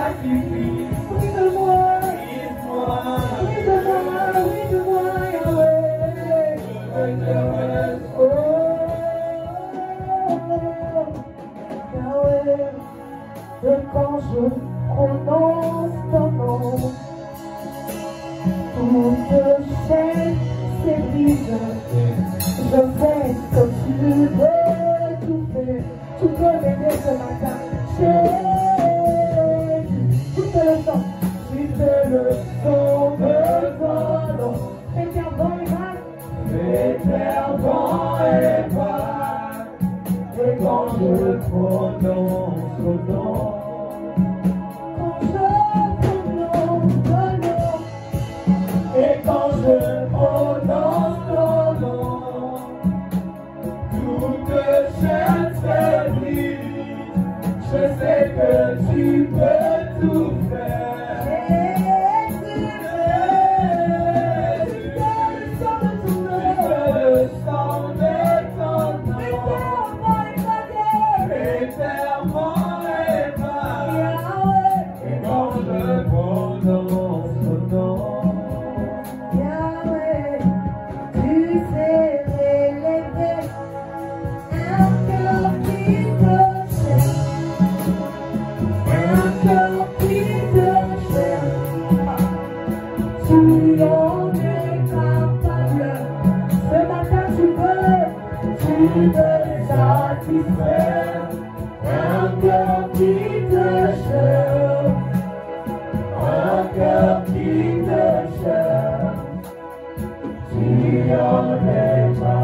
sacrifice. Oui de moi, Yahweh. Oh, Yahweh. Et quand je prononce ton nom, toute chaîne s'ébrise. Je fais comme tu veux tout faire. Tu peux m'aider ce matin. Jésus, tu peux le sang. Tu peux le sauver ton nom. Éternel et vague. Et quand je prononce ton nom, et quand je prononce ton nom, toute chaîne s'ébrise. Je sais que tu peux tout faire. Tu peux le sang de ton nom. Éternellement et vague. Et quand je prononce ton nom, tu peux satisfaire un cœur qui te cherche, un cœur qui te cherche. Tu en es ma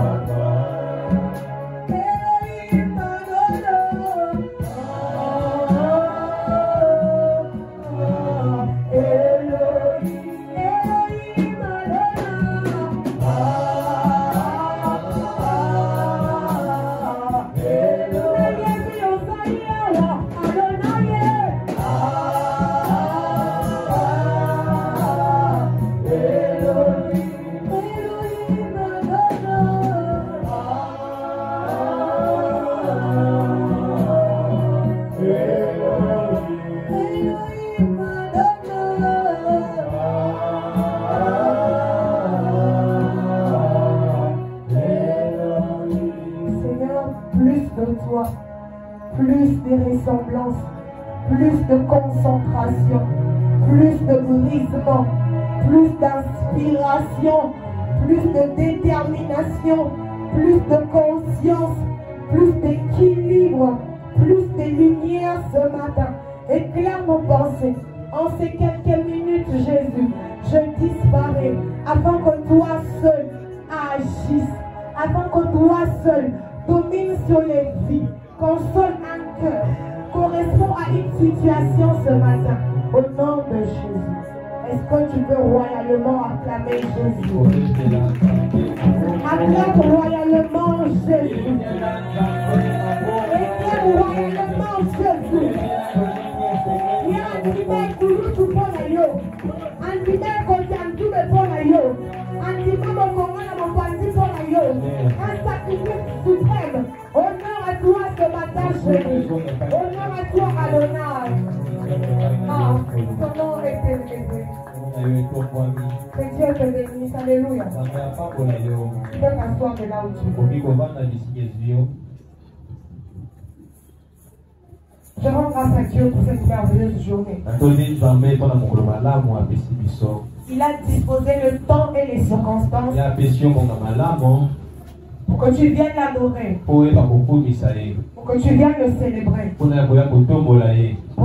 plus de ressemblances, plus de concentration, plus de brisement, plus d'inspiration, plus de détermination, plus de conscience, plus d'équilibre, plus de lumière ce matin. Éclaire nos pensées. En ces quelques minutes, Jésus, je disparais afin que toi seul agisses, afin que toi seul domine sur les vies, console un cœur, correspond à une situation ce matin. Au nom de Jésus. Est-ce que tu peux royalement acclamer Jésus? Acclame royalement Jésus. Acclame royalement Jésus. Il y a un dimanche pour nous tout pour la yo. Un dimanche qu'on tient tout le pour la yo. Un dimanche qu'on a mon parti pour la yo. Un sacrifice suprême. Honneur à toi ce matin, Jésus. Honneur à toi, Adonai. Ah, ton nom est élevé. Que Dieu te bénisse. Alléluia. Tu peux t'asseoir de là où tu veux. Je rends grâce à Dieu pour cette merveilleuse journée. Il a disposé le temps et les circonstances pour que tu viennes l'adorer, pour que tu viennes le célébrer, pour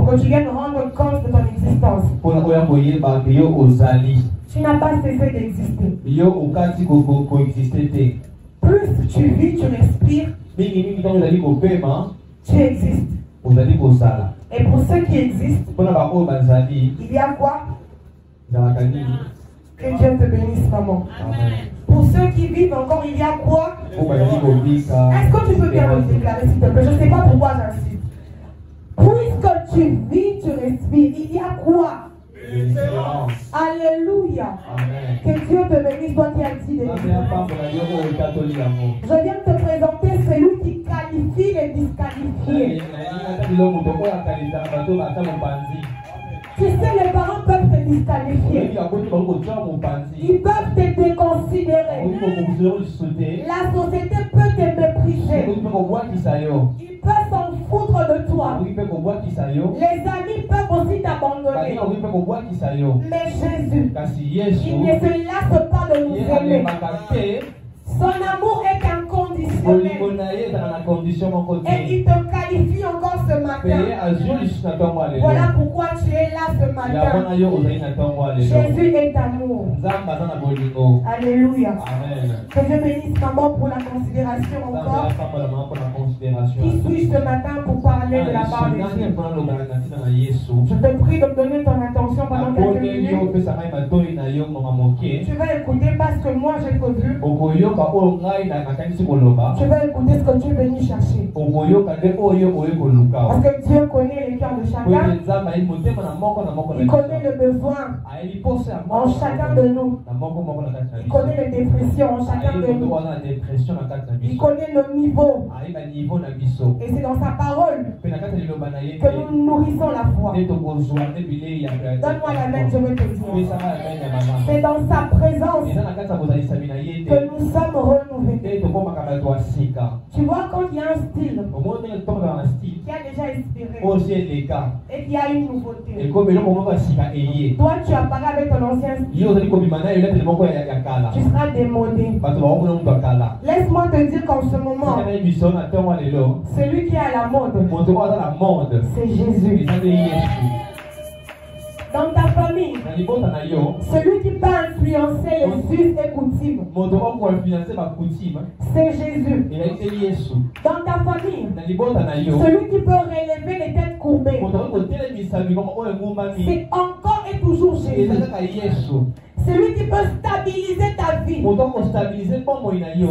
que tu viennes rendre compte de ton existence. Tu n'as pas cessé d'exister. Plus tu vis, tu respires, tu existes. Et pour ceux qui existent, il y a quoi? Que Dieu te bénisse, maman. Amen. Pour ceux qui vivent encore, il y a quoi? Est-ce que tu peux bien me déclarer, s'il te plaît? Je ne sais pas pourquoi j'insiste. Puisque tu vis, tu respires, il y a quoi? Alléluia. Amen. Que Dieu te bénisse, toi qui as dit des choses. Je viens de te présenter celui qui qualifie les disqualifiés. Tu sais, les parents peuvent te disqualifier. Ils peuvent te déconsidérer. La société peut te mépriser. Ils peuvent s'en foutre de toi. Les amis peuvent aussi t'abandonner. Mais Jésus, il ne se lasse pas de nous aimer. Son amour est inconditionnel. Et il te qualifie encore ce matin. Voilà pourquoi tu es là ce matin. Jésus est amour. Alléluia. Que Dieu bénisse maman pour la considération encore. Qui suis-je ce matin pour parler de la part de Dieu? Je te prie de me donner ton attention pendant quelques minutes. Tu vas écouter parce que moi j'ai prévu. Tu vas écouter ce que Dieu est venu chercher. Parce que Dieu connaît les cœurs de chacun. Il connaît le besoin en chacun de nous. Il connaît les dépressions en chacun de nous. Il connaît le niveau. Et c'est dans sa parole que nous nourrissons la foi. Donne-moi la main, je veux te dire. C'est dans sa présence que nous sommes renouvelés. Tu vois, quand il y a un style qui a déjà inspiré et qui a une nouveauté, toi tu apparais avec ton ancien style, tu seras démodé. Laisse-moi te dire qu'en ce moment, celui qui est à la mode, c'est Jésus. Dans ta famille, celui qui peut influencer les us et coutumes, c'est Jésus. Dans ta famille, celui qui peut relever les têtes courbées, c'est encore et toujours Jésus. Celui qui peut stabiliser ta vie,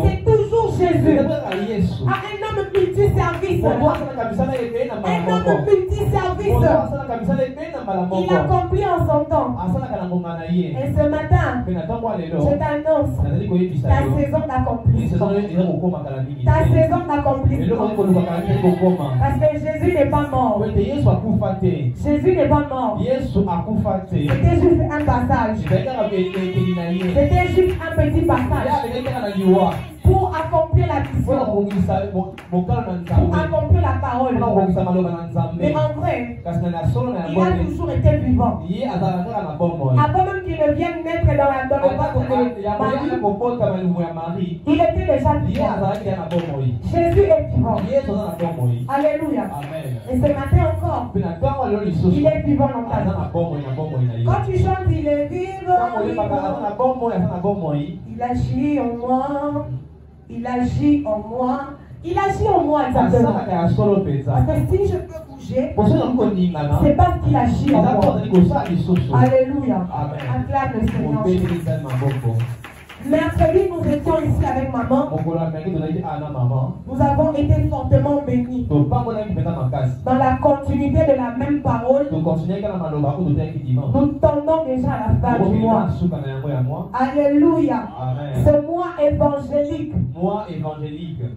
c'est toujours Jésus. Un homme multiservice. Un homme multiservice. Il accomplit en son temps. Et ce matin, je t'annonce ta saison d'accomplissement. Ta saison d'accomplissement. Parce que Jésus n'est pas mort. Jésus n'est pas mort. C'était juste un passage. C'était juste un petit passage pour accomplir la mission, pour accomplir la parole. Mais en vrai, il a toujours été vivant. Avant même qu'il ne vienne naître dans le ventre de Marie, il était déjà vivant. Jésus est vivant. Alléluia. Et ce matin encore, il est vivant dans ta vie. Quand tu chantes, il est vivant. Il agit en moi. Il agit en moi. Il agit en moi exactement. Parce que si je peux bouger, c'est parce qu'il agit en moi. Alléluia. Acclame le Seigneur. Mercredi, nous étions ici avec maman. Nous avons été fortement bénis. Dans la continuité de la même parole, nous tendons déjà à la fin du mois. Alléluia. Ce mois évangélique.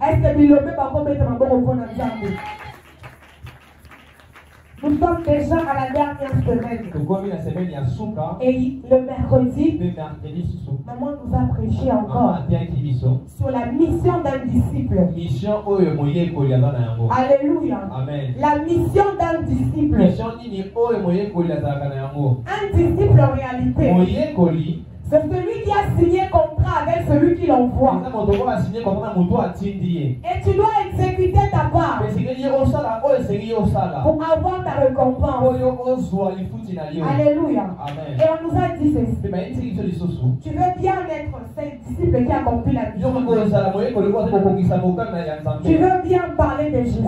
Est-ce que nous sommes déjà à la dernière semaine. Et le mercredi, maman nous a prêché encore sur la mission d'un disciple. Alléluia. La mission d'un disciple. Un disciple en réalité, c'est celui qui a signé contrat avec celui qui l'envoie. Et tu dois exécuter ta part pour avoir ta récompense. Alléluia. Et on nous a dit ceci. Tu veux bien être ce disciple qui accomplit la mission. Tu veux bien parler de Jésus.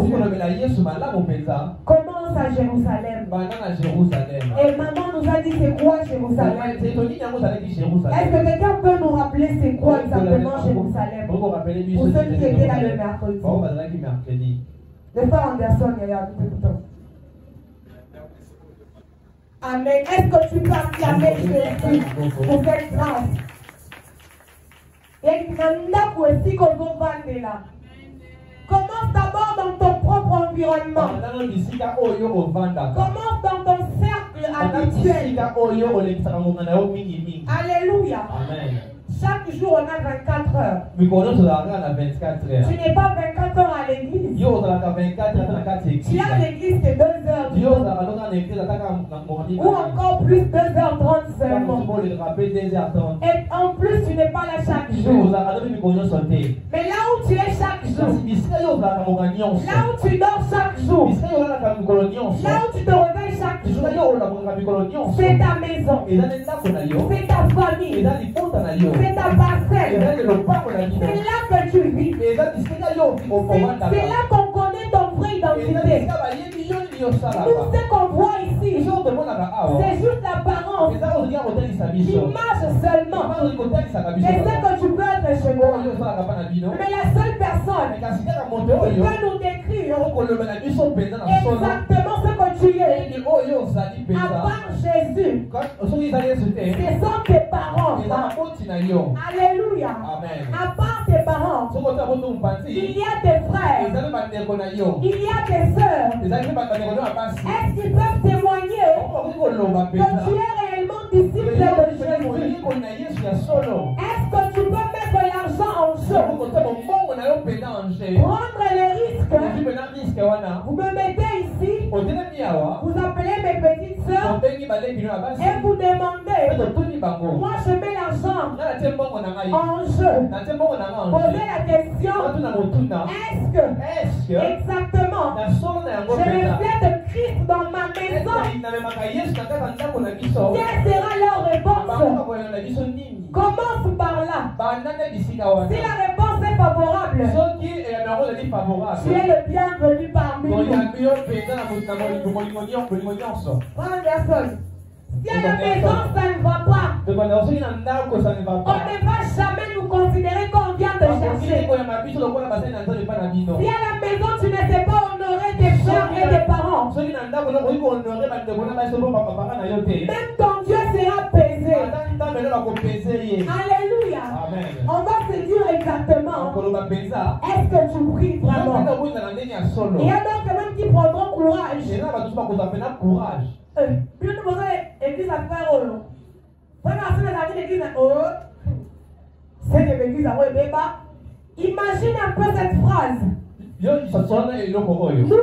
Commence à Jérusalem. Et maman nous a dit c'est quoi Jérusalem? Est-ce que quelqu'un peut nous rappeler c'est quoi exactement Jérusalem? Pour ceux qui étaient là le mercredi. Le frère Anderson est là. Amen. Est-ce que tu peux acclamer Jésus pour cette grâce? Et commence d'abord dans ton propre environnement. Commence dans ton cercle habituel. spirituel. Alléluia. Amen. Chaque jour, on a 24 heures. Tu n'es pas 24 heures à l'église. Tu as l'église que 2 heures. Ou encore plus 2h30 seulement. Et en plus, tu n'es pas là chaque jour. Mais là où tu es chaque jour, là où tu dors chaque jour, là où tu te réveilles chaque jour, c'est ta maison, c'est ta famille, c'est ta parcelle. C'est là que tu vis. C'est là qu'on connaît ton vraie identité. Tout ce qu'on voit ici, c'est juste l'apparence qui marche seulement. Et c'est que tu peux être chez moi. Mais la seule personne qui peut nous décrire exactement ce que tu es, à part Jésus, ce sont tes parents. Alléluia. À part tes parents, il y a tes frères, il y a tes soeurs. Est-ce qu'ils peuvent témoigner que tu es réellement disciple de Jésus? Est-ce que tu peux mettre l'argent en jeu? Prendre le risque. Vous me mettez ici, vous appelez mes petites soeurs et vous demandez, moi je mets l'argent en jeu. Posez la question, est-ce que exactement je reflète Christ dans ma maison? Quelle sera leur réponse? Commence par là. Si la réponse est favorable, tu es le bienvenu parmi nous. Si à la maison ça ne va pas, on ne va jamais nous considérer qu'on vient de chercher. Si à la maison tu ne sais pas honorer tes frères et tes parents, même ton Dieu sera pesé. Alléluia. On va se dire exactement, est-ce que tu pries vraiment? Il y a d'autres même qui prendront courage. Puis nous avons l'église à faire. C'est que l'église a débat. Imagine un peu cette phrase. Nous,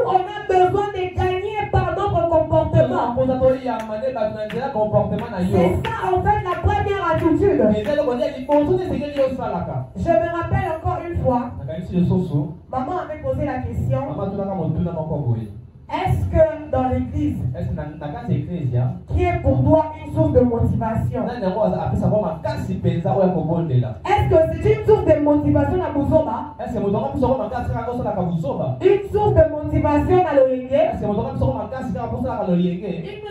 on a besoin de gagner par notre comportement. C'est ça en fait la première attitude. Je me rappelle encore une fois, maman avait posé la question, est-ce que dans l'église, qui est pour toi une source de motivation? Est-ce que c'est une source de motivation à Muzoba? Une source de motivation à l'Oyenge? Une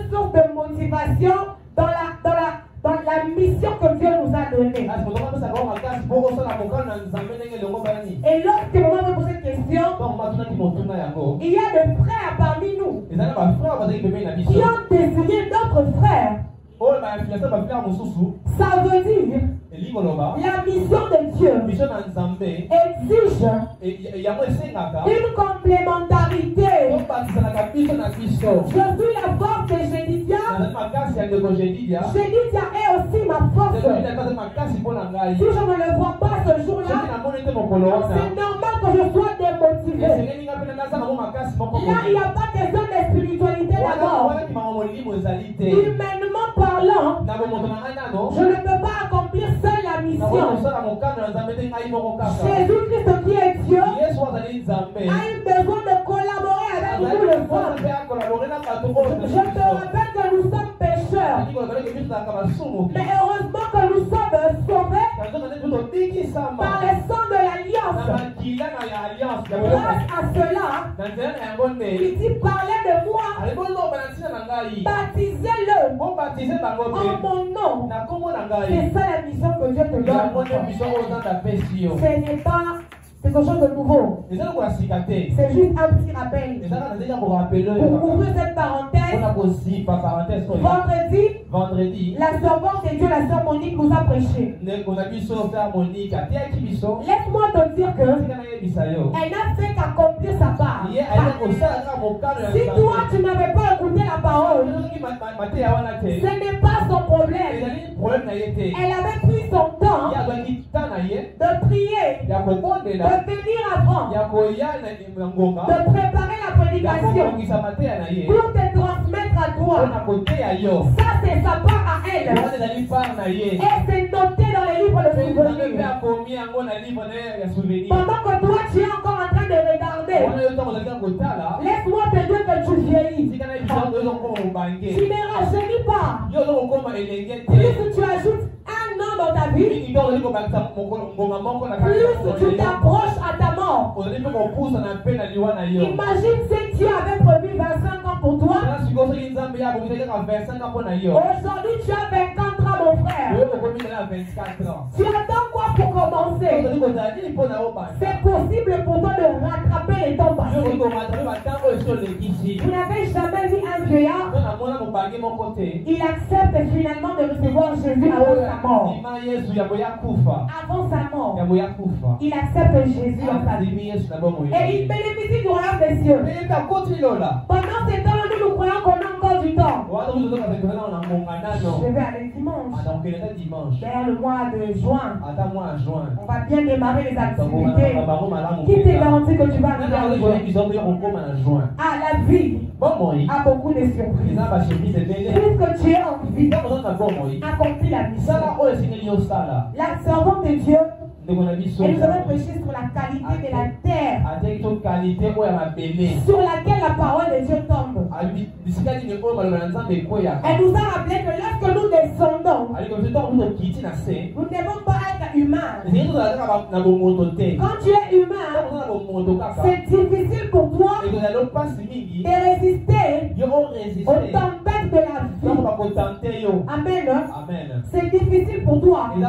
source de motivation dans la mission que Dieu nous a donnée. Et lorsque maman me pose cette question, il y a des frères parmi nous qui ont désigné d'autres frères. Ça veut dire la mission de Dieu exige une complémentarité. Je suis la force de Jédidia. Jédidia est aussi ma force. Si je ne le vois pas ce jour-là, c'est normal que je sois démotivé. Là, il n'y a pas question de spiritualité d'abord. Humainement parlant, je ne peux pas accomplir seul la mission. Jésus-Christ qui est Dieu a eu besoin de collaborer avec nous le soir. Je te rappelle que nous sommes pécheurs. Mais heureusement que nous sommes sauvés par le sang de l'alliance. Grâce à cela, il dit parlez de moi, baptisez-le en mon nom. C'est ça la mission que Dieu te donne. Ce n'est pas quelque chose de nouveau. C'est juste un petit rappel. Pour ouvrir cette parenthèse, vendredi, la servante de Dieu, la sœur Monique, nous a prêché. Laisse-moi te dire que elle n'a fait qu'accomplir sa part. Si toi tu n'avais pas écouté la parole, Ce n'est pas son problème. Elle avait pris son temps de prier, de venir avant, de préparer la prédication pour te transmettre à toi. Ça, c'est sa part à elle. Et c'est noté dans les livres de souvenirs. Pendant que toi, tu es encore en train de regarder, laisse-moi te dire que tu vieillis. Tu ne rajeunis pas. Plus tu ajoutes un an dans ta vie, plus tu t'approches à ta mort. Imagine si Dieu avait prévu 25 ans pour toi. Aujourd'hui, tu as 50 ans, mon frère. Tu attends quoi pour commencer? C'est possible pour toi de rattraper les temps passés. Vous n'avez jamais vu un vieillard? Il accepte finalement de recevoir Jésus avant sa mort. Avant sa mort, il accepte Jésus en sa vie. Et il bénéficie du royaume des cieux. Pendant ces temps, nous croyons qu'on a encore du temps. Je vais aller dimanche. Vers le mois de juin. On va bien démarrer les activités. Qui te garantit que tu vas arriver en juin? Ah, la vie a beaucoup de surprises. Puisque tu es en vie, accomplis la mission. La servante de Dieu, et nous avons prêché sur la qualité de la terre sur laquelle la parole de Dieu tombe. Elle nous a rappelé que lorsque nous descendons, nous ne devons pas être humains. Quand tu es humain, c'est difficile pour toi de résister aux tempêtes de la vie. Amen. C'est difficile pour toi de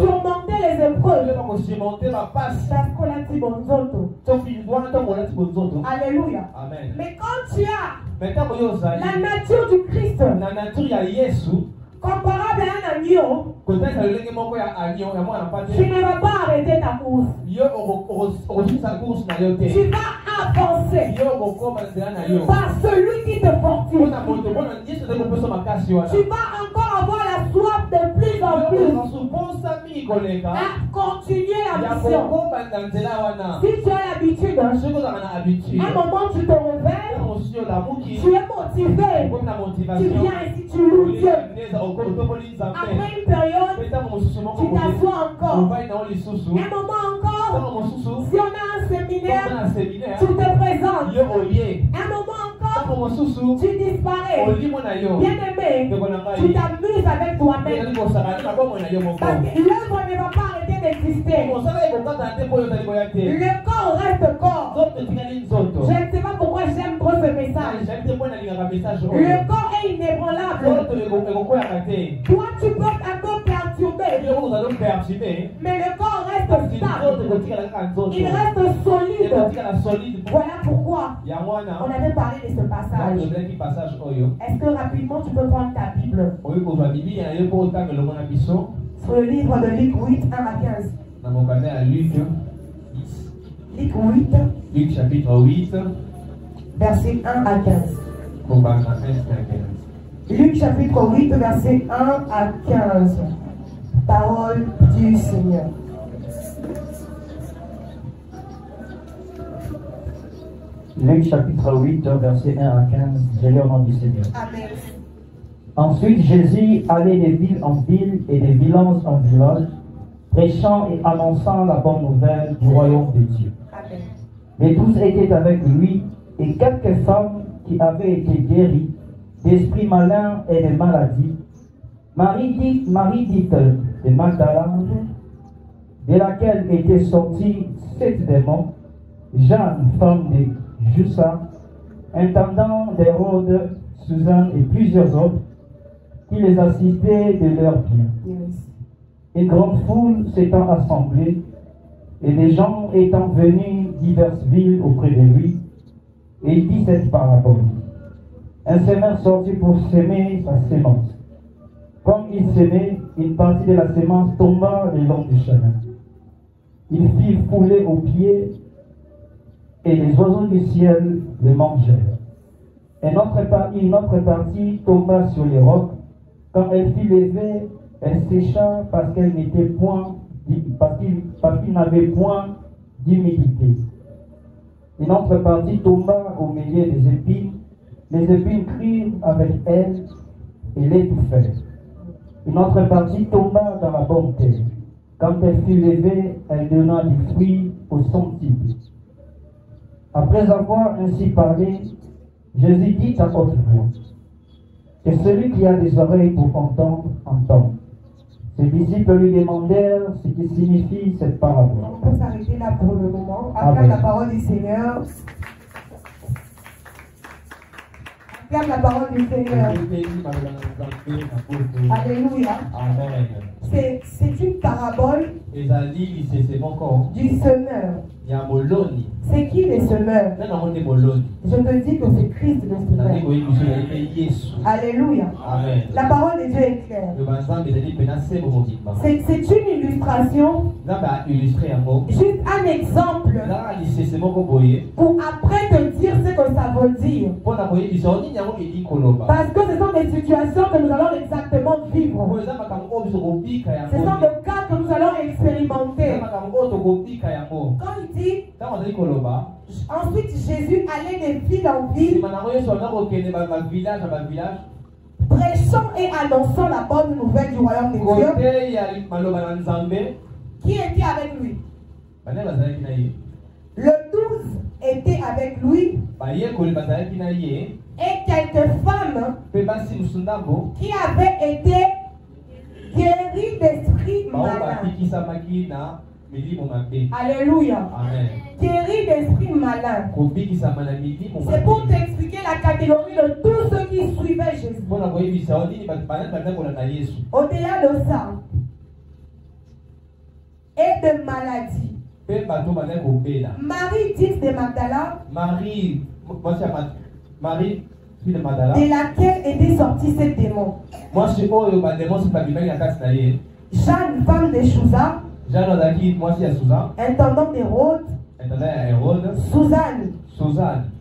surmonter les épreuves. Alléluia. Amen. Mais quand tu as la nature du Christ, comparable à un agneau, tu ne vas pas arrêter ta course. Tu vas avancer par celui qui te fortifie. Tu vas encore avoir la soif de plus en plus à continuer la mission. Si tu as l'habitude, à un moment tu te réveilles, tu es motivé, tu viens ici, tu loues Dieu. Après une période, tu t'assois encore. Un moment encore, si on a un séminaire, tu te présentes. Un moment encore, tu disparais. Bien aimé, tu t'amuses avec toi-même. Parce que l'œuvre ne va pas arrêter d'exister. Le corps reste corps. Je ne sais pas pourquoi j'aime trop ce message. Le corps est inébranlable. Toi, tu peux être un peu perturbé, mais le corps reste stable. Il reste solide. Voilà pourquoi on avait parlé de ce passage. Est-ce que rapidement tu peux prendre ta Bible sur le livre de Luc 8, 1 à 15. Luc chapitre 8, verset 1 à 15. Luc chapitre 8, verset 1 à 15. Parole du Seigneur. Luc chapitre 8, verset 1 à 15. Je lis au nom du Seigneur. Amen. Ensuite, Jésus allait de ville en ville et de village en village, prêchant et annonçant la bonne nouvelle du royaume de Dieu. Amen. Les 12 étaient avec lui, et quelques femmes qui avaient été guéries d'esprits malins et de maladies. Marie dite de Magdala, de laquelle étaient sortis 7 démons, Jeanne, femme de Jussa, intendant d'Hérode, Suzanne et plusieurs autres, qui les assistaient de leurs biens. Une grande foule s'étant assemblée, et des gens étant venus diverses villes auprès de lui, et il dit cette parabole. Un semeur sortit pour s'aimer sa sémence. Comme il s'aimait, une partie de la sémence tomba le long du chemin. Il fit fouler aux pieds, et les oiseaux du ciel le mangèrent. Une autre partie tomba sur les rocs. Quand elle fut levée, elle sécha parce qu'elle n'était point, parce qu'il n'avait point d'humidité. Une autre partie tomba au milieu des épines. Les épines crurent avec elle et l'étouffèrent. Une autre partie tomba dans la bonne terre. Quand elle fut levée, elle donna du fruit au centuple. Après avoir ainsi parlé, Jésus dit à haute voix, que celui qui a des oreilles pour entendre, entende. Ses disciples lui demandèrent ce qui signifie cette parabole. On peut s'arrêter là pour le moment. Acclame la parole du Seigneur. Acclame la parole du Seigneur. Alléluia. Amen. C'est une parabole du semeur. C'est qui les semeurs? Je te dis que c'est Christ le semeur. Alléluia. Amen. La parole de Dieu est claire. C'est une illustration, juste un exemple pour après te dire ce que ça veut dire. Parce que ce sont des situations que nous allons exactement vivre. Ce sont des cas que nous allons expérimenter. Quand il dit, ensuite Jésus allait de ville en ville, prêchant et annonçant la bonne nouvelle du royaume de Dieu. Qui était avec lui? Le 12 était avec lui. Et quelques femmes qui avaient été guéries d'esprit malin. Alléluia. Amen. Guéris d'esprit malin. C'est pour t'expliquer la catégorie de tous ceux qui suivaient Jésus. Au-delà de ça, et de maladie. Marie, dite de Magdala, de laquelle était sorti ce démon. Jeanne, femme de Chouza, intendant d'Hérode, Suzanne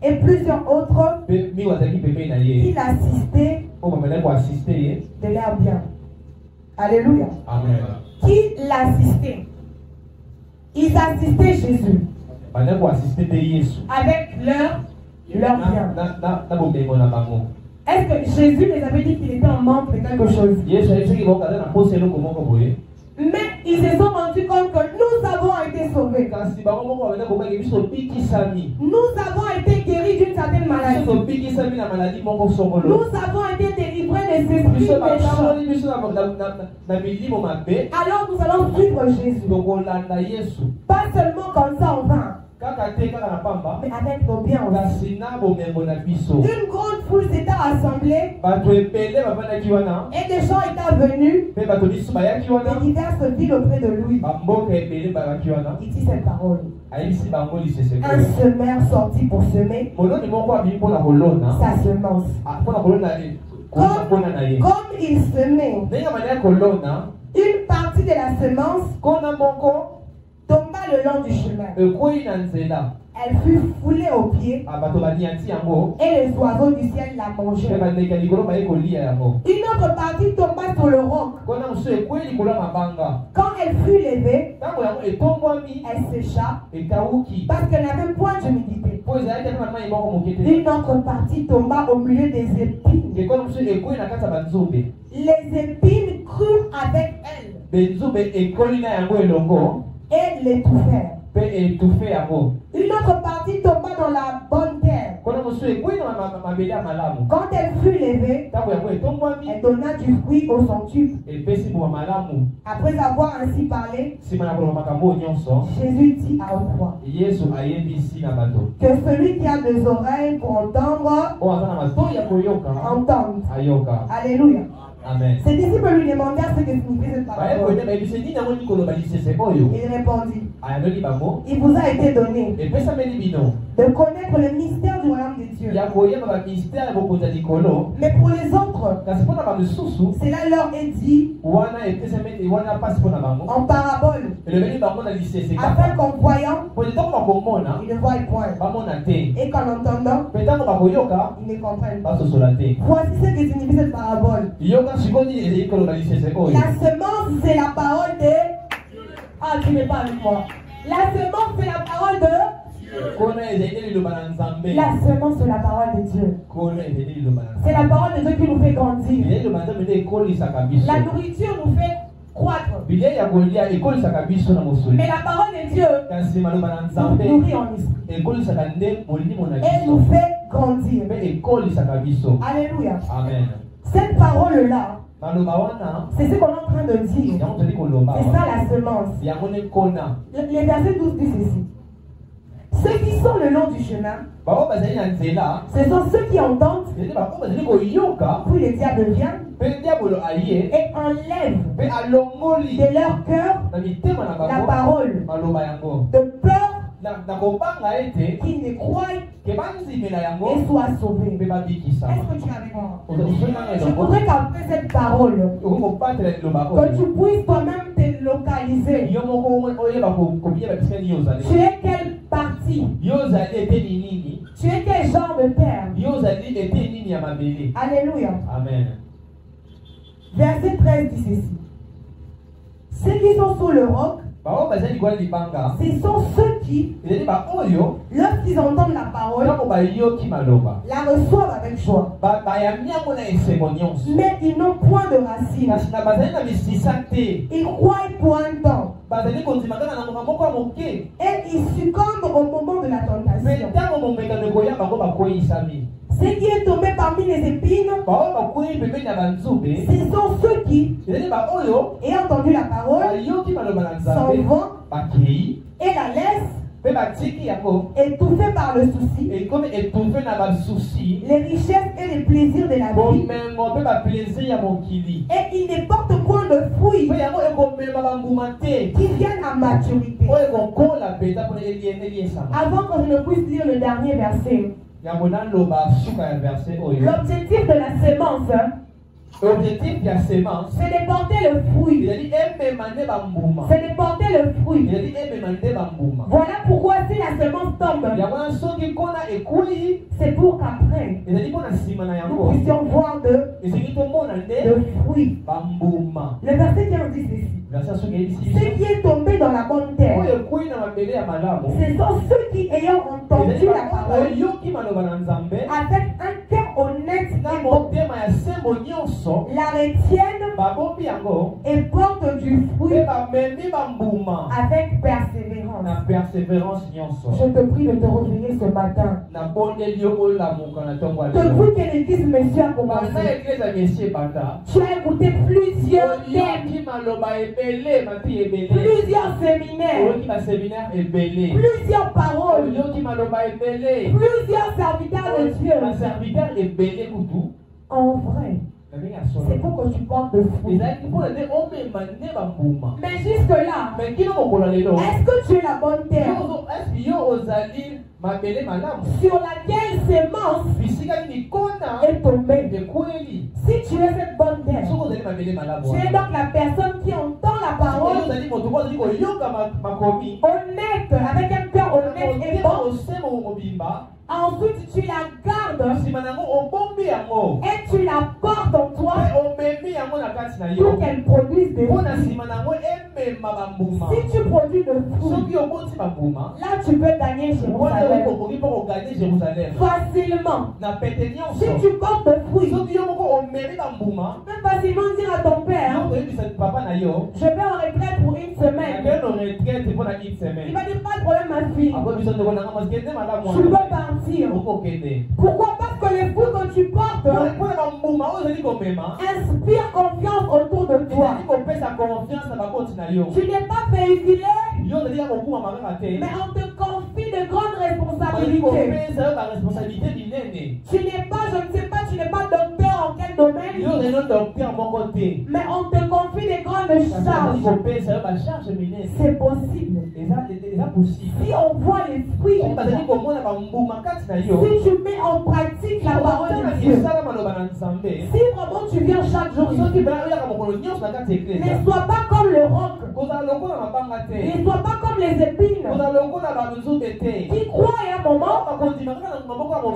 et plusieurs autres qui l'assistaient de leur bien. Alléluia. Amen. Qui l'assistaient? Ils assistaient Jésus avec leur bien. Est-ce que Jésus les avait dit qu'il était en manque de quelque chose? Mais ils se sont rendus compte que nous avons été sauvés. Nous avons été guéris d'une certaine maladie. Nous avons été délivrés des esprits méchants. Alors nous allons suivre Jésus. Pas seulement comme ça en vain, mais avec nos biens aussi. Une grande foule s'était rassemblée et des gens étaient venus de diverses villes auprès de lui. Il dit cette parole. Un semeur sorti pour semer sa semence. Comme il semait, une partie de la semence tomba le long du chemin. Elle fut foulée aux pieds et les oiseaux du ciel la mangeaient. Une autre partie tomba sur le roc. Quand elle fut levée, elle sécha parce qu'elle n'avait point d'humidité. Une autre partie tomba au milieu des épines. Les épines crurent avec elle et l'étouffèrent. Une autre partie tomba dans la bonne terre. Quand elle fut levée, elle donna du fruit au centuple. Après avoir ainsi parlé, Jésus dit à haute voix que celui qui a des oreilles pour entendre, entende. Alléluia. Amen. Ses disciples lui demandèrent ce que signifie cette parabole. Il répondit, il vous a été donné de connaître le mystère du royaume de Dieu. Mais pour les autres, cela leur est dit en parabole, afin qu'en voyant, ils ne voient point, et qu'en entendant, ils ne comprennent pas. Voici ce que signifie cette parabole. La semence, c'est la parole de... Ah, tu n'es pas avec moi. La semence, c'est la parole de... La semence, c'est la parole de Dieu. C'est la parole de Dieu qui nous fait grandir. La nourriture nous fait croître. Mais la parole de Dieu nous nourrit en esprit. Elle nous fait grandir. Alléluia. Amen. Cette parole-là, c'est ce qu'on est en train de dire. C'est ça la semence. Les versets 12 disent ceci. Ceux qui sont le long du chemin, ce sont ceux qui entendent, puis le diable vient et enlève de leur cœur la parole de peur qu'ils ne croient et soient sauvés. Est-ce que tu es avec moi? Je voudrais qu'après cette parole, que tu puisses toi-même te localiser. Tu es quelle partie? Tu es quel genre de terre? Alléluia. Amen. Verset 13 dit ceci. Ceux qui sont sous le roc, ce sont ceux qui, lorsqu'ils entendent la parole, la reçoivent avec joie. Mais ils n'ont point de racine. Ils croient pour un temps. Et ils succombent au moment de la tentation. Ce qui est tombé parmi les épines, ce sont ceux qui, ayant entendu la parole, s'en vont et la laissent, étouffés par le souci, les richesses et les plaisirs de la vie, et ils ne portent point de fruits qui viennent à maturité. Avant que je ne puisse lire le dernier verset, l'objectif de la semence, c'est de porter le fruit. C'est de porter le fruit. Voilà pourquoi si la semence tombe, c'est pour qu'après nous puissions voir de fruits. Le verset 15 dit ceci. Ce qui est tombé dans la bonne terre, ce sont ceux qui, ayant entendu la parole, avec un cœur honnête et bon, la retiennent et portent du fruit avec persévérance. Je te prie de te réveiller ce matin. Depuis que l'église Messie a commencé, tu as écouté plusieurs thèmes, plusieurs séminaires, plusieurs paroles, plusieurs serviteurs de Dieu. En vrai, c'est pour que tu portes le fruit. Mais jusque-là, est-ce que tu es la bonne terre sur laquelle semence est tombée? Si tu es cette bonne terre, tu es donc la personne qui entend la parole honnête, avec un cœur honnête et bon. Ensuite, tu la gardes et tu la portes en toi pour qu'elle produise des fruits. Si tu produis le fruit, là tu peux gagner Jérusalem facilement. Si tu portes le fruit, tu peux facilement dire à ton père, je vais en retraite pour une semaine. Il va dire, pas de problème ma fille, tu peux partir. Pourquoi? Parce que les fruits que tu portes inspirent confiance autour de toi. Tu n'es pas véhiculé, mais on te confie de grandes responsabilités. Tu n'es pas, je ne sais pas, tu n'es pas docteur en quelque domaine, mais on te confie des grandes charges. C'est possible. Si on voit les fruits, si tu mets en pratique la parole de Dieu, si vraiment tu viens chaque jour, ne sois pas comme le roc, ne sois pas comme les épines, qui croient à un moment,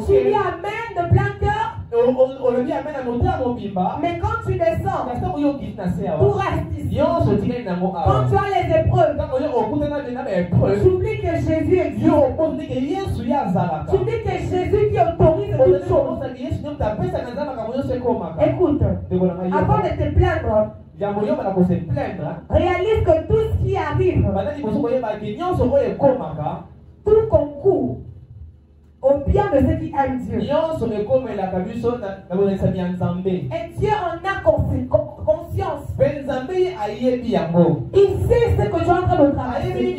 tu lui amènes de plein cœur, mais quand tu descends, tout reste ici. Quand tu as les épreuves, tu oublies que Jésus existe. Tu dis que Jésus qui autorise toutes choses. Écoute, avant de te plaindre, réalise que tout ce qui arrive, tout concourt au bien de ceux qui aiment Dieu. Et Dieu en a conscience. Il sait ce que tu es en train de traverser.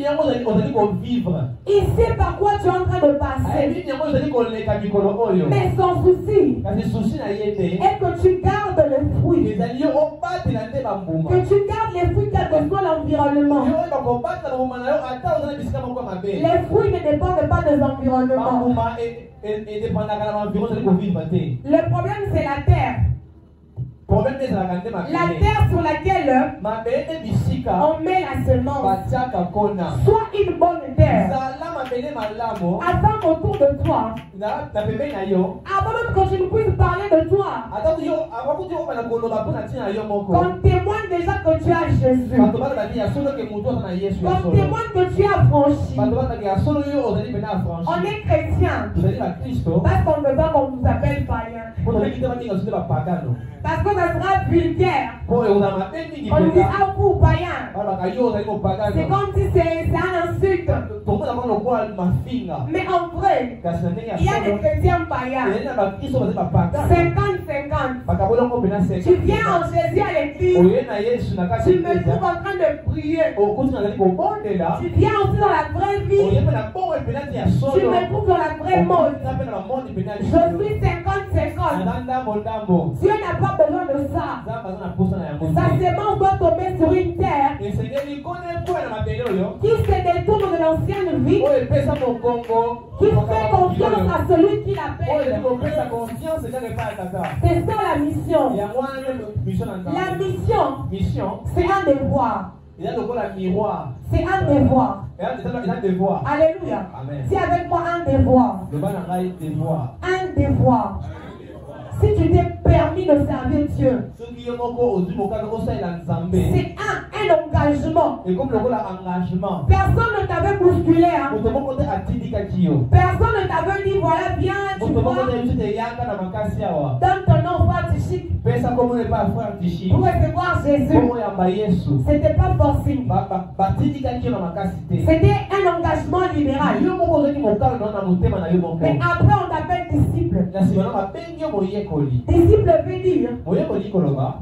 Il sait par quoi tu es en train de passer. Mais son souci est que tu gardes le fruit. Que tu gardes les fruits quel que soit l'environnement. Les fruits ne dépendent pas de l'environnement. Le problème c'est la terre. La terre sur laquelle on met la semence soit une bonne terre, afin qu'autour de toi, avant même que je ne puisse parler de toi, qu'on témoigne déjà que tu as Jésus, qu'on témoigne que tu as franchi. On est chrétien parce qu'on ne veut pas qu'on vous appelle païen, parce que ça sera vulgaire. On dit ah vous païen, c'est comme si c'est un insulte. Mais en vrai, il y a des chrétiens païens 50-50. Tu viens en Jésus à l'église, tu me trouves en train de prier. Tu viens aussi dans la vraie vie, tu me trouves dans la vraie mode. Je suis 50-50. Dieu n'a pas besoin de ça. Sa semence doit tomber sur une terre qui se détourne de l'ancienne vie, qui fait confiance à celui qui l'appelle. C'est ça la mission. La mission, c'est un devoir. C'est un devoir. Alléluia. Si avec moi un devoir. Un devoir. Si tu t'es permis de servir Dieu, c'est un engagement. Personne ne t'avait bousculé. Hein? Personne ne t'avait dit voilà bien, tu vois, donne ton nom frère Tichik pour recevoir Jésus. C'était pas forcing. C'était un engagement libéral. Mais après on t'appelle disciple. Disciple veut dire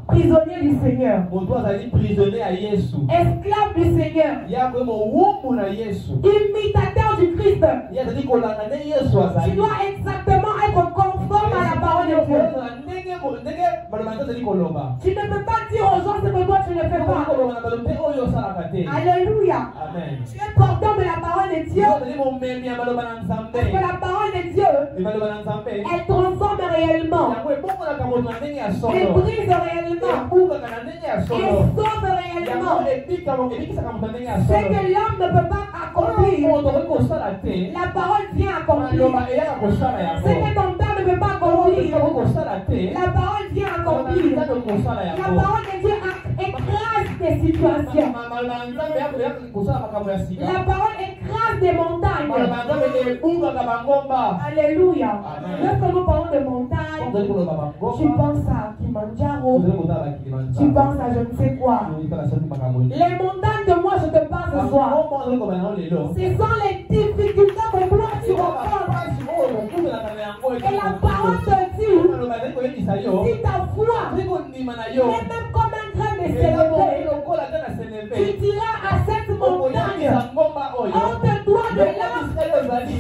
prisonnier du Seigneur, esclave du Seigneur, imitateur du Christ. Tu dois exactement être conforme à la parole de Dieu. Tu ne peux pas dire aux gens ce que toi tu ne fais pas. Alléluia. Tu es porteur de la parole de Dieu. Parce que la parole de Dieu, elle transforme réellement. Elle brise réellement. Elle sauve réellement. C'est que l'homme ne peut pas accomplir, la parole vient accomplir. C'est que ton père ne peut pas accomplir, la parole vient accomplir. La parole de Dieu écrase des situations. La parole écrase des montagnes. Alléluia. Lorsque nous parlons de montagnes, tu penses à Kilimanjaro, tu penses à je ne sais quoi. Les montagnes de moi je te parle ce soir, ce sont les difficultés que toi tu rencontres. Et la parole te dit, si ta foi est même comme un grain de sénévé, tu diras à cette montagne, ôte-toi de là,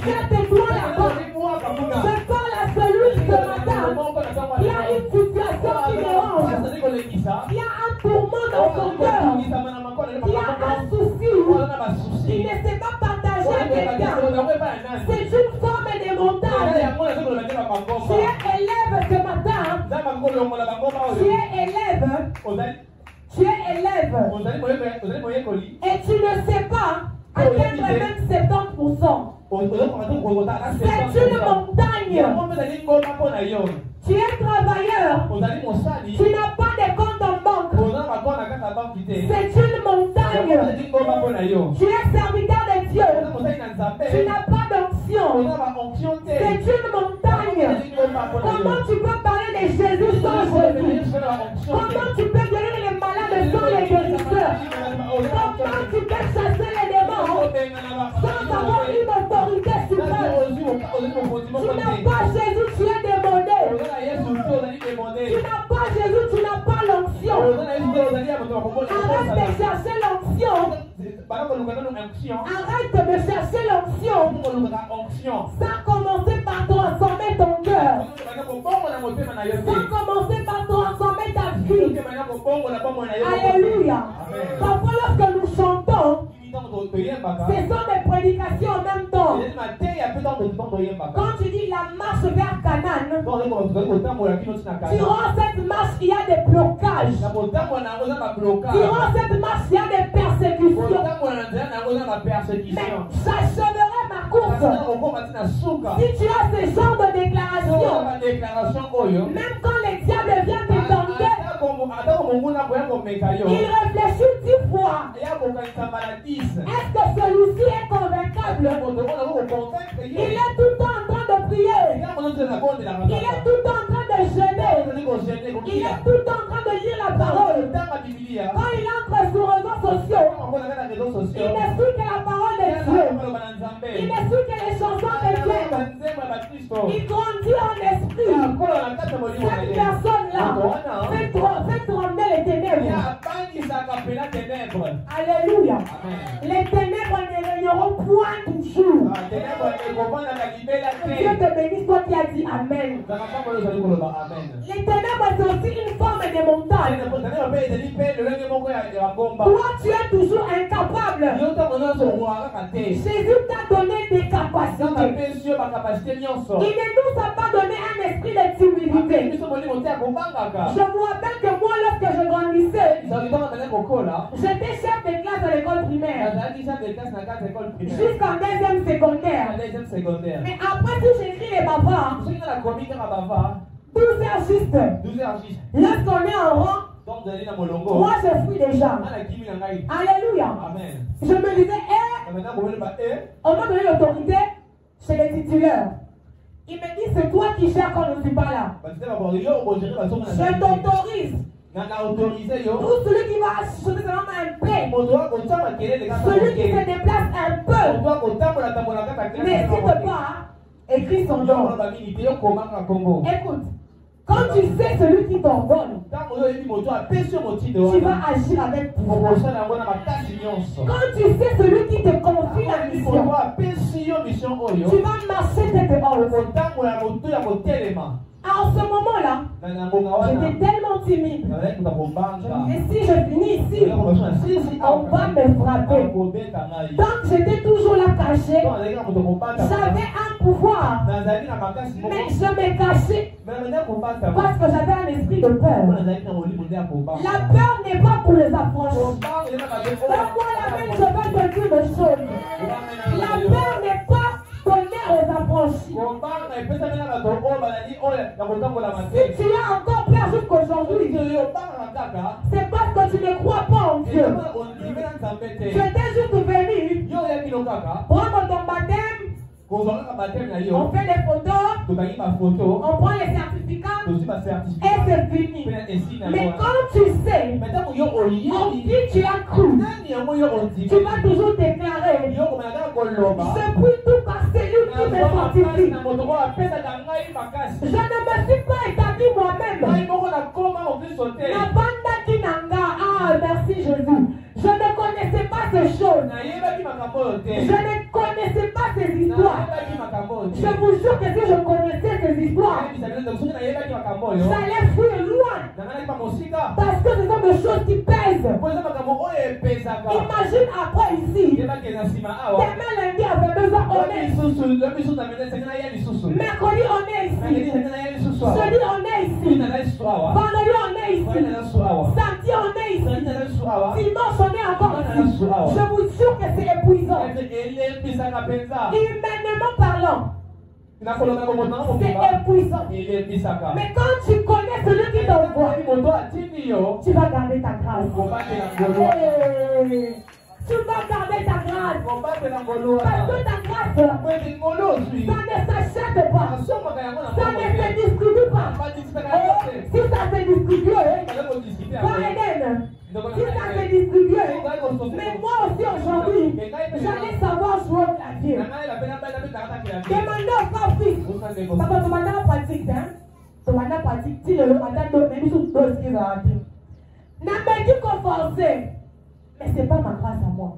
jette-toi là-bas. Je parle à celui ce matin qui a une situation qui es élève. Tu es élève. Et tu ne sais pas atteindre même 70%. C'est une montagne. Tu es travailleur. Tu n'as pas de compte en banque. C'est une montagne. Tu es serviteur de Dieu. Tu n'as pas d'onction. C'est une montagne. Comment tu peux parler de Jésus sans Jésus? Comment tu peux guérir les malades sans les guérisseurs? Comment tu peux chasser les démons sans avoir une autorité suprême? Tu n'as pas Jésus, tu es démodé. Tu n'as pas Jésus, tu n'as pas l'onction. Arrête de chercher l'onction. Arrête de chercher l'onction. Sans commencer par transformer ton cœur. Sans commencer par transformer ta vie. Alléluia. Parfois lorsque nous chantons, ce sont des prédications en même temps. Quand tu dis la marche vers Canaan, durant cette marche il y a des blocages. Durant cette marche il y a des persécutions. Mais j'achèverai ma course. Si tu as ce genre de déclaration, même quand les diables viennent te tenter, il réfléchit 10 fois. Est-ce que celui-ci est convaincable? Il est tout le temps en train de prier. Il est tout le temps en train de jeûner. Il est tout le temps en train de lire la parole. Quand il entre sur les réseaux sociaux, il n'explique que la parole de Dieu. Il n'explique que les chansons de Dieu. Il grandit en esprit. Cette personne-là fait trembler les ténèbres. Alléluia. Les ténèbres ne régneront point toujours. Dieu te bénisse, toi qui as dit Amen. Les ténèbres, c'est aussi une forme de montagne. Toi, tu es toujours incapable. Jésus t'a donné des capacités. Il ne nous a pas donné un esprit de timidité. Je vous rappelle que moi, lorsque je grandissais, j'étais chef de classe à l'école primaire. Jusqu'en deuxième secondaire. Mais après tout, j'écris les bavards. 12 heures juste. Lorsqu'on est en rang, moi je fuis déjà. Alléluia. Je me disais, on m'a donné l'autorité chez les titulaires. Il me dit, c'est toi qui gères quand je ne suis pas là. Je t'autorise. Tout celui qui va acheter seulement un peu. Celui qui se déplace un peu. N'hésite pas, écris son nom. Écoute, quand tu sais celui qui t'ordonne, tu vas agir avec pouvoir. Quand tu sais celui qui te confie la mission, tu vas marcher tête haute. En ce moment-là, j'étais tellement timide. Et si je finis ici, on va me frapper. Donc j'étais toujours là caché. J'avais un pouvoir. Mais je me cachais parce que j'avais un esprit de peur. La peur n'est pas pour les affranchis. Donc moi la-même, je vais te dire des choses. La peur n'est pas aux affranchis. Si tu es encore peur jusqu'aujourd'hui, c'est parce que tu ne crois pas en Dieu. J'étais juste venu prendre ton baptême. On fait des photos, on prend les certificats et c'est fini. Mais quand tu sais en qui tu as cru, tu vas toujours déclarer: je prie tout par celui qui me fortifie. Je ne me suis pas établi moi-même. La banda qui n'anga, ah merci Jésus. Je ne connaissais pas ces choses. Je ne connaissais pas pas ces histoires. Je vous jure que si je connaissais ces histoires, j'allais fuir loin. Parce que ce sont des choses qui pèsent. Imagine après ici. Demain lundi à 22h, on est ici. Mercredi, on est ici. Jeudi, on est ici. Vendredi, on est ici. Samedi, on est ici. Dimanche, on est encore ici. Je vous jure que c'est épuisant. Humainement parlant, c'est épuisant. Mais quand tu connais celui qui t'envoie, tu vas garder ta grâce. Tu vas garder ta grâce. Parce que ta grâce, ça ne s'achète pas. Ça ne se distribue pas. Si ça se distribue, par Eden, si ça se distribue, mais moi aussi aujourd'hui, j'allais savoir jouer au clavier. Demandez au frère fils. Papa, tu m'as en pratique, hein? Tu m'as en pratique. Si le matin, tu m'as dit tout ce qui va dire. N'a pas dit qu'on forçait. Mais ce n'est pas ma grâce à moi.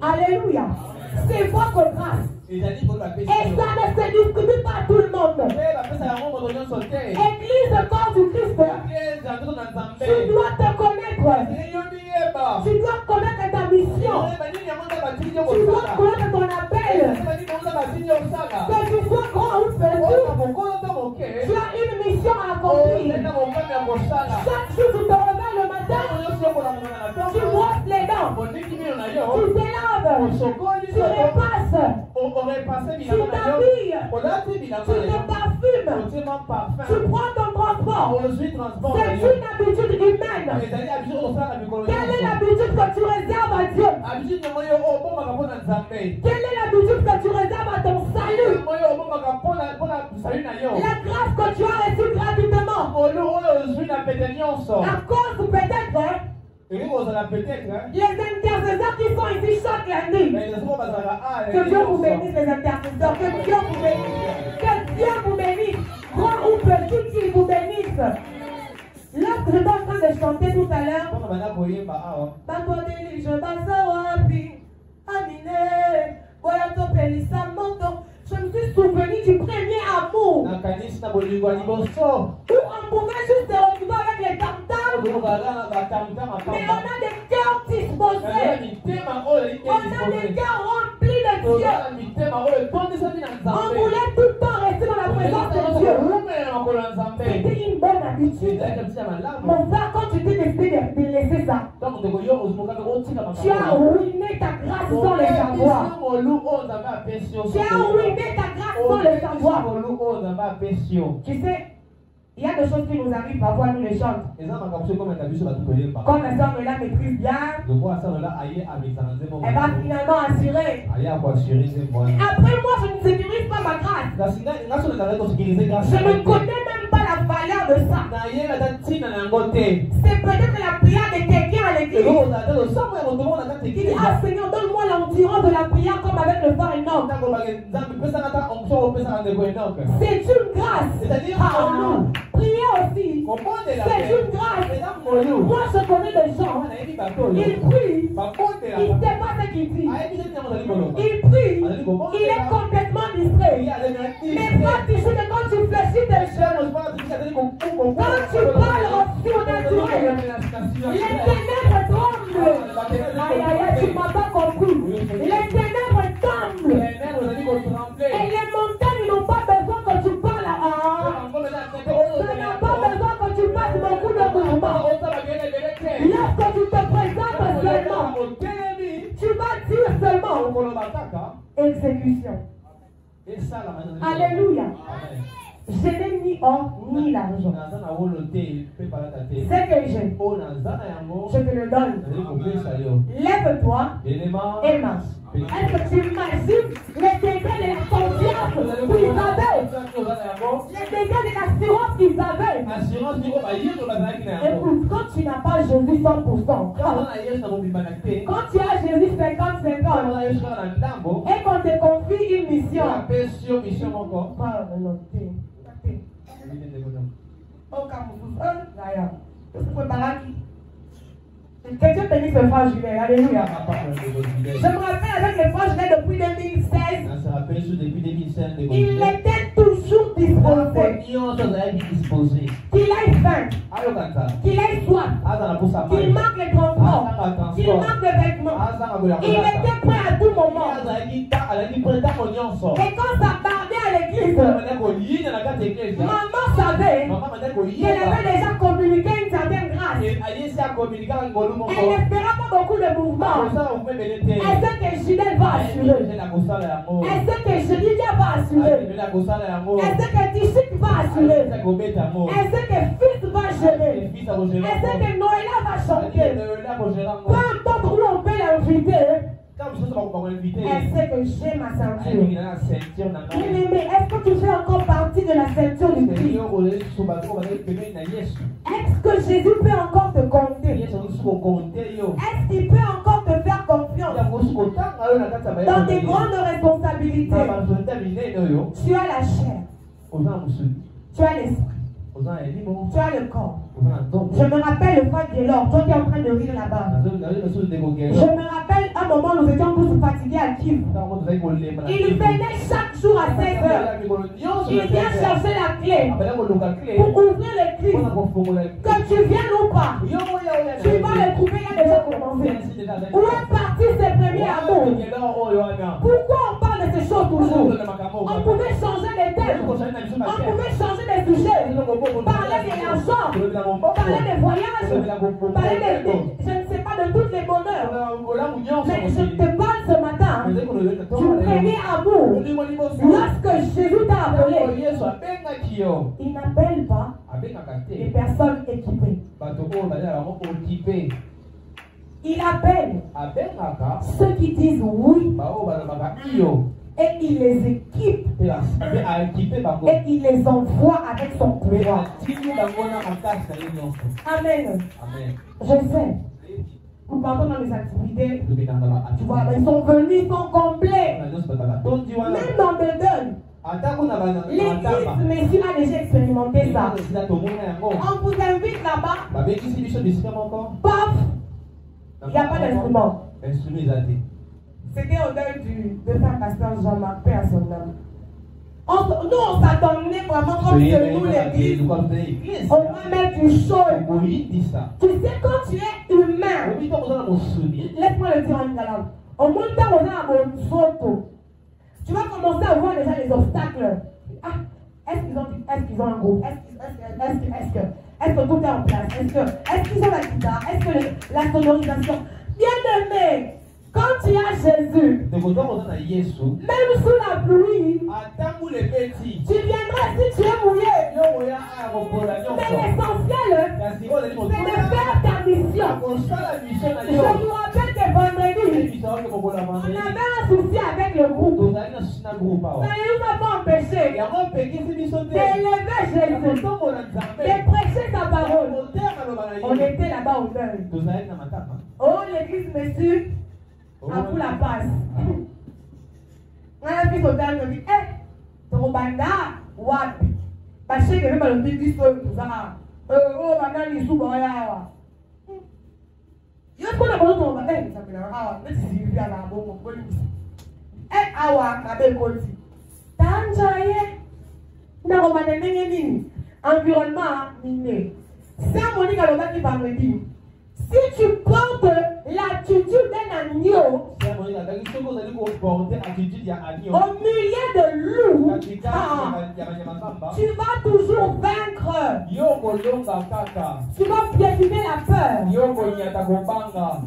Alléluia. C'est votre grâce. Et ça ne se distribue pas à tout le monde. Église, corps du Christ. Tu dois te connaître. Tu dois connaître ta mission. Tu dois connaître ton appel. Que tu sois grand ou petit, tu as une mission à accomplir. Chaque jour, tu te réveilles le matin. Tu brosses les dents. Tu t'élaves. Tu repasses. Tu t'habilles. Tu te parfumes. Tu prends ton transport. C'est une habitude humaine. Quelle est l'habitude que tu réserves à Dieu? Quelle est l'habitude que tu réserves à ton salut? La grâce que tu as reçue gratuitement. À cause peut-être, les intercesseurs qui sont ici chaque lundi. Que Dieu vous bénisse, les intercesseurs. Que Dieu vous bénisse. Que Dieu vous bénisse. Grand ou petit, qu'il vous bénisse. Lorsque j'étais en train de chanter tout à l'heure, je me suis souvenu du premier amour. Où on pouvait juste se retrouver avec les tam-tams. Mais on a des cœurs disposés. On a des cœurs remplis de Dieu. On voulait tout le temps rester dans la présence de Dieu. C'était une bonne habitude. Mon frère, quand tu t'es décidé de laisser ça, tu as ruiné ta grâce sans le savoir. Tu as ruiné ta grâce sans le savoir. Tu sais, il y a des choses qui nous arrivent parfois, nous les chantons. Quand la sœur là maîtrise bien, elle va finalement assurer. Après, moi, je ne sécurise pas ma grâce. Je ne connais même pas la valeur de ça. C'est peut-être la prière de quelqu'un à l'église. Il dit, ah Seigneur, donne-moi l'endurance de la prière comme avec le frère Enoch. C'est une grâce. Prier aussi, c'est une grâce. Moi, je connais des gens, ils prient, il ne sait pas ce qu'il dit. Il prie, il est complètement distrait. Mais quand tu joues, quand tu fléchis tes jeunes, quand tu parles au surnaturel, les ténèbres tremblent. Aïe, aïe, aïe, tu ne m'as pas compris. Les ténèbres tremblent. Et les montagnes n'ont pas besoin que tu parles à. Ça n'a pas besoin que tu passes beaucoup de mouvements. Lorsque tu te présentes seulement, tu vas dire seulement exécution. Alléluia. Je n'ai ni or ni l'argent. C'est que j'ai. Je te le donne. Lève-toi et marche. Est-ce que tu imagines les dégâts de la confiance qu'ils avaient? Les dégâts de l'assurance qu'ils avaient. Écoute, quand tu n'as pas Jésus 100%, quand tu as Jésus 50-50, et qu'on te confie une mission, que Dieu bénisse le frère Julien. Alléluia. Je me rappelle avec les frères Julien depuis 2016. Il était toujours disposé. Qu'il ait faim, qu'il ait soif, qu'il manque les transports, qu'il manque de vêtements. Il était prêt à tout moment. Et quand ça parlait à l'église, maman savait qu'elle avait déjà communiqué une certaine grâce. Elle n'espérait pas beaucoup de mouvements. Elle sait que Ginelle va assurer. Elle sait que Julia va assurer. Elle sait que Tichik va assurer. Elle sait que Fils va gérer. Elle sait que Noëlla va chanter. Peu importe où on peut l'inviter, elle sait que j'ai ma ceinture. Bien-aimé, est-ce que tu fais encore partie de la ceinture du Christ? Est-ce que Jésus peut encore te compter? Est-ce qu'il peut encore te faire confiance dans des grandes responsabilités? Tu as la chair, tu as l'esprit, tu as le corps. Je me rappelle le frère Gaylord, toi qui es en train de rire là-bas. Je me rappelle un moment où nous étions tous fatigués à Kiev. Il venait chaque jour à 16h. Il vient chercher la clé pour ouvrir l'église. Que tu viennes ou pas, tu vas le trouver, il a déjà commencé. Où est parti ses premiers amours? Pourquoi on parle de ces choses toujours? On pouvait changer les thèmes, on pouvait changer les sujets, parler de l'argent, parler des voyages, parler je ne sais pas de tous les bonheurs. Mais je te parle ce matin du premier amour. Lorsque Jésus t'a appelé, il n'appelle pas les personnes équipées. Il appelle ceux qui disent oui. Et il les équipe. Et il les envoie avec son pouvoir. Amen. Je sais. Nous partons dans les activités. Tu vois, ils sont venus, ils sont complets. Même dans le deuil. L'église, Messie a déjà expérimenté ça. On vous invite là-bas. Paf! Il n'y a pas d'instrument. C'était au deuil de frère pasteur Jean-Marc, paix à son âme. Nous, on s'attendait vraiment comme que nous, l'église, on va mettre du chaud. Tu sais, quand tu es humain, laisse-moi le dire en galant. Au monde où on a un photo, tu vas commencer à voir déjà les obstacles. Ah, est-ce qu'ils ont un groupe? Est-ce que tout est en place? Est-ce qu'ils ont la guitare? Est-ce que la sonorisation? Bien aimé, quand tu as Jésus, même sous la pluie, tu viendras si tu es mouillé. Mais l'essentiel, c'est de faire ta mission. Je me rappelle que vendredi, on avait un souci avec le groupe. Ça ne nous a pas empêché d'élever Jésus, de prêcher sa parole. On était là-bas au deuil. Oh, l'église Messie. À vous la passe. On a vu au dernier, on dit, eh, Torobanda, Wapi. Parce que même le bébé, tout ça. Oh, maintenant, il s'ouvre là. Il y a quoi de bon ton bébé? Ça fait là, mais si il vient là, bon, eh, awa, ma belle colti. Tanjaye. N'a pas de environnement miné. C'est un monique à l'autre qui va me dire. Si tu portes l'attitude d'un agneau au milieu de loups, tu vas toujours vaincre. Tu vas piétiner la peur.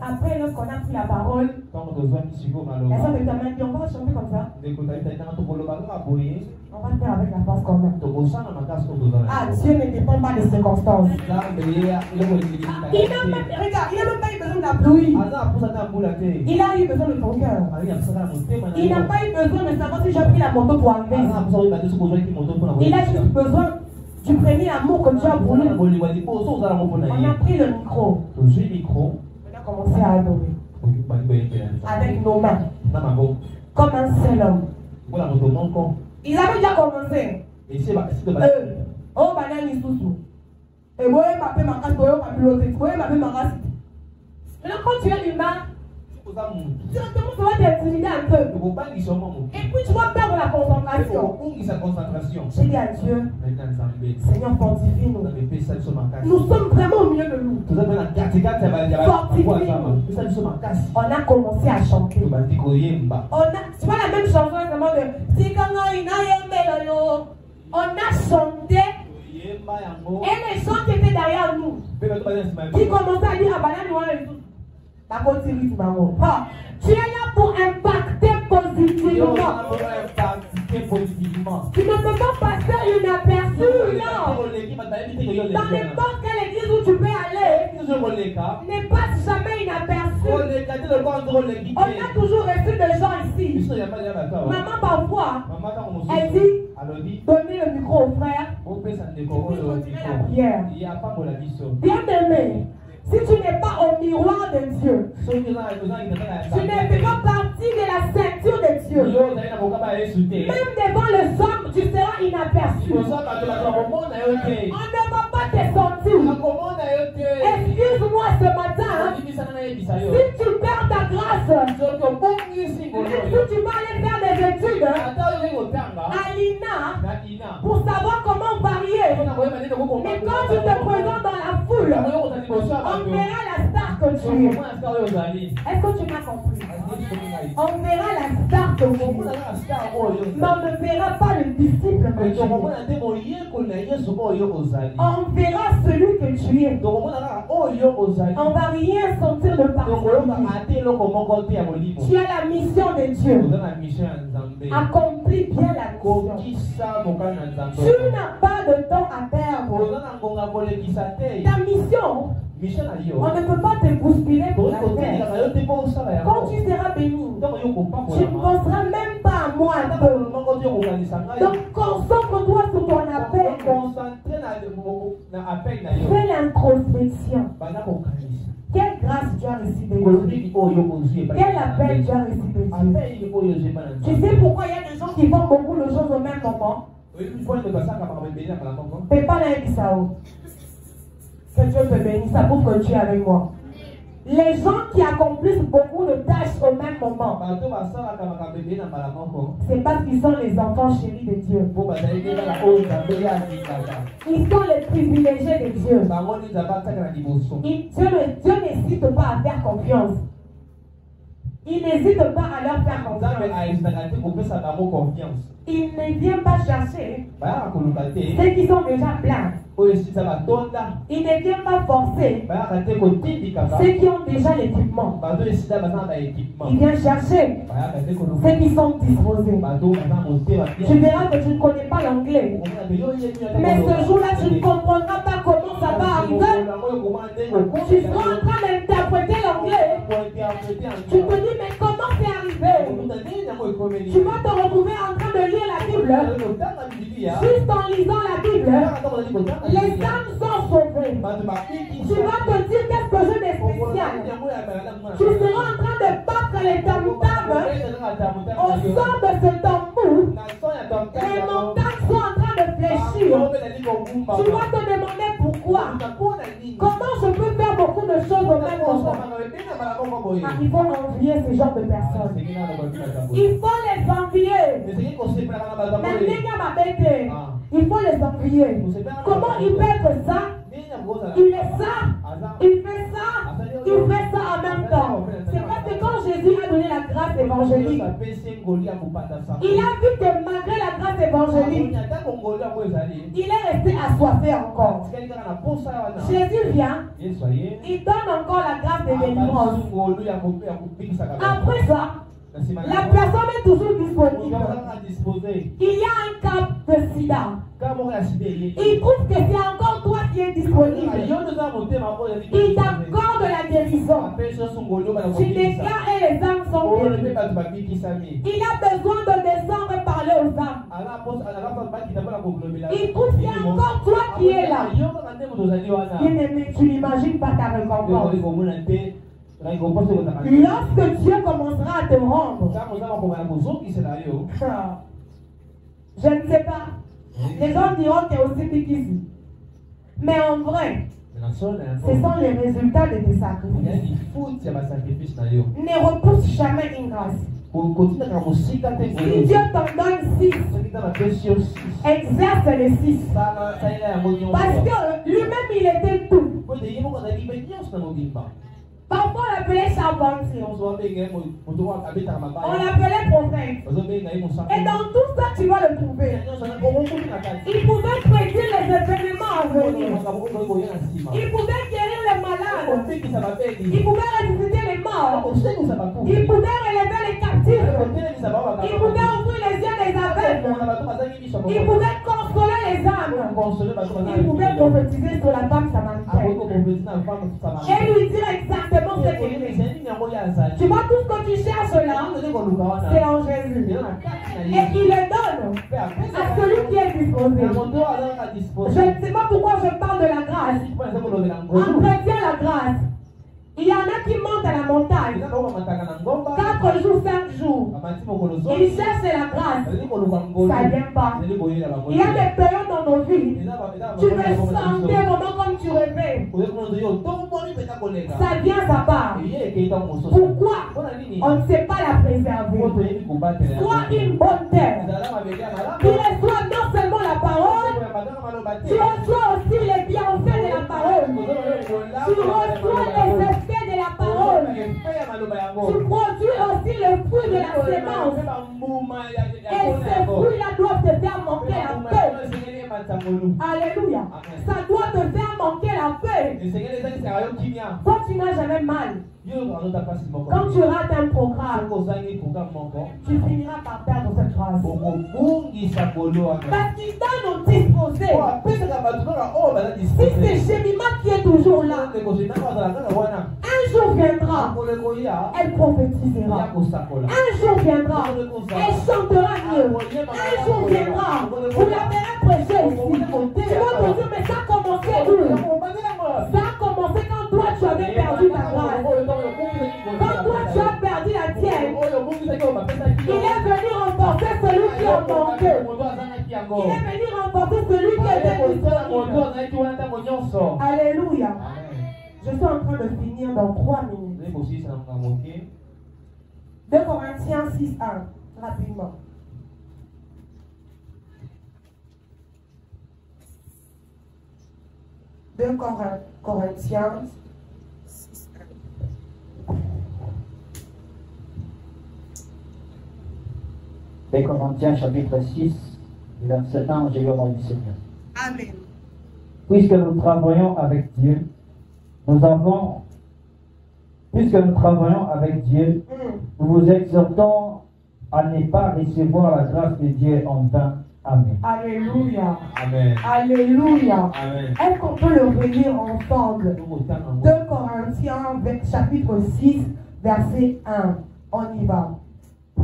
Après, lorsqu'on a pris la parole, la soeur de ta main dit, on va chanter comme ça. On va faire avec la force qu'on a. Ah, Dieu ne dépend pas des circonstances. Il n'a même pas eu besoin de la pluie. Il a eu besoin de ton cœur. Il n'a pas eu besoin de savoir si j'ai pris la moto pour enlever. Il a juste besoin du premier amour que tu as pour nous. On a pris le micro. On a commencé à adorer. Avec nos mains. Comme un seul homme. Il avait déjà commencé. Oh, banane sous. Et moi, ma paix m'a cassé, ma pilote, ma paix m'a cassé. Maintenant, quand tu es humain, directement ça va t'intimider un peu. Et puis tu vas perdre la concentration. J'ai dit à Dieu, Seigneur, fortifie-nous. Nous sommes vraiment au milieu de nous. Fortifie-nous. On a commencé à chanter. C'est pas la même chanson vraiment de on a chanté. Et les gens qui étaient derrière nous, qui commençaient à dire ah, tu es là pour impacter positivement. Tu ne peux pas passer inaperçu, non. Dans n'importe quelle église où tu peux aller, ne passe jamais inaperçu. On a toujours reçu des gens ici. Maman parfois, elle dit, donnez le micro au frère. Bien-aimé, si tu n'es pas au miroir de Dieu, tu ne fais pas partie de la ceinture de Dieu. Même devant les hommes, tu seras inaperçu. On ne va pas te sentir. Excuse-moi ce matin, si tu perds ta grâce, si tu vas aller faire des études à l'INA pour savoir comment varier, mais quand tu te présentes dans la foule, on verra la star que tu es. Est-ce que tu m'as compris? On verra la star que tu es. Mais on ne verra pas le disciple que tu es. On verra celui que tu es. On va rien sentir de partout. Tu as la mission de Dieu. Accomplis bien la mission. Tu n'as pas de temps à perdre. Ta mission, on ne peut pas te bousculer pour la faire. Quand tu seras béni, tu ne penseras même pas à moi un peu. Donc concentre-toi sur ton appel. Fais l'introspection. Quelle grâce tu as reçue de Dieu? Quel appel tu as reçu de Dieu? Tu sais pourquoi il y a des gens qui font beaucoup de choses au même moment? Pépà n'a Bissau. Que Dieu te bénisse, ça prouve que tu es avec moi. Les gens qui accomplissent beaucoup de tâches au même moment, c'est parce qu'ils sont les enfants chéris de Dieu. Ils sont les privilégiés de Dieu. Dieu n'hésite pas à faire confiance. Il n'hésite pas à leur faire confiance. Il ne vient pas chercher ceux qui sont déjà pleins. Il ne vient pas forcer ceux qui ont déjà l'équipement. Il vient chercher ceux qui sont disposés. Tu verras que tu ne connais pas l'anglais. Mais ce jour-là, tu ne comprendras pas comment ça va arriver. Tu seras en train d'interpréter l'anglais. Tu te dis, mais comment c'est arrivé? Tu vas te retrouver en train de lire la Bible. Juste en lisant la Bible, les âmes sont sauvées. Tu vas te dire, qu'est-ce que je de spécial? Tu seras en train de battre les tam-tams au son de ce tambour. Les montagnes sont en train de fléchir. Tu vas te demander pourquoi. Comment je peux faire beaucoup de choses au même moment? Il faut envier ce genre de personnes. Il faut les envier. Il faut les envier. Comment il peut être ça? Il est ça. Il fait ça. Il fait ça en même temps. C'est parce que quand Jésus a donné la grâce évangélique, il a vu que malgré la grâce évangélique, il est resté assoiffé encore. Jésus vient, il donne encore la grâce de délivrance. Après ça, la personne est toujours disponible. Il y a un cas de sida. Il trouve que c'est encore toi qui es disponible. Il t'accorde la guérison. Tu déclares et les âmes sont guéries. Il a besoin de descendre et parler aux âmes. Il trouve que c'est encore toi qui es là. Bien-aimé, tu n'imagines pas ta récompense. Lorsque Dieu commencera à te rendre, je ne sais pas, les gens diront que tu es aussi petit. Mais en vrai, Ce sont les résultats de tes sacrifices. Ne repousse jamais une grâce. Si Dieu t'en donne 6, exerce les 6. Parce que lui-même il était tout. Parfois on l'appelait charpentier. On l'appelait prophète. Et dans tout ça tu vas le trouver. Il pouvait prédire les événements à venir. Il pouvait guérir les malades. Il pouvait ressusciter les morts. Il pouvait relever les captifs. Il pouvait ouvrir les yeux des aveugles. Il pouvait consoler les âmes. Il pouvait prophétiser sur la femme samaritaine. Et lui dire exactement ce qu'il est. Tu vois, tout ce que tu cherches là, c'est en Jésus. Et il le donne à celui qui est disposé. Je ne sais pas pourquoi je parle de la grâce. Entretiens la grâce. Il y en a qui montent à la montagne 4 jours, 5 jours. Ils cherchent la grâce. Ça ne vient pas. Il y a des périodes dans nos vies. Tu veux sentir vraiment comme tu rêvais. Ça vient à part. Pourquoi? On ne sait pas la préserver. Sois une bonne terre. Tu reçois non seulement la parole, tu reçois aussi les bienfaits de la parole. Tu reçois les effets de la parole. Tu produis aussi le fruit de la sémence. Et ces fruits-là doivent te faire manquer la paix. Alléluia. Ça doit te faire manquer la paix. Toi, tu n'as jamais mal. Quand tu rates un programme, tu finiras par perdre cette grâce. Parce qu'il donne au disposé. Si c'est Jémima qui est toujours là, un jour viendra, elle prophétisera. Un jour viendra, elle chantera mieux. Un jour viendra, vous la verrez prêcher ici. Tu vas te dire, mais ça a commencé où? Ça a commencé quand toi tu avais perdu ta grâce. Quand toi tu as perdu la tienne. Il est venu renforcer celui qui a manqué. Il est venu renforcer celui qui était disponible. Alléluia. Je suis en train de finir dans 3 minutes. 2 Corinthiens 6:1. Rapidement. 2 Corinthiens 6:1. Les Corinthiens chapitre 6, verset 1, j'ai eu au nom du Seigneur. Amen. Puisque nous travaillons avec Dieu, nous vous exhortons à ne pas recevoir la grâce de Dieu en vain. Amen. Alléluia. Amen. Alléluia. Amen. Est-ce qu'on peut le relire ensemble? 2 Corinthiens chapitre 6, verset 1. On y va.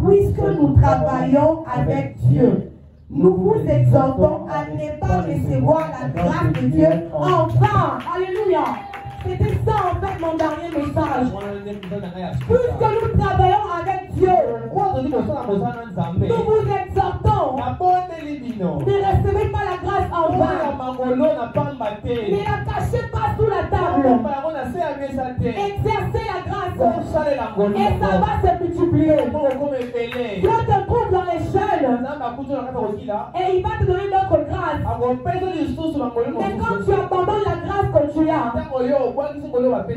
Puisque nous travaillons avec Dieu, nous vous exhortons à ne pas recevoir la grâce de Dieu en vain. Alléluia. C'était ça en fait mon dernier message. Puisque nous travaillons avec Dieu, nous vous exhortons. Ne recevez pas la grâce en vain. Ne la cachez pas sous la table. Exercez la grâce. Et ça va se multiplier. Dieu te trouve dans les jeunes. Et il va te donner d'autres grâces. Mais quand tu abandonnes la grâce que tu as,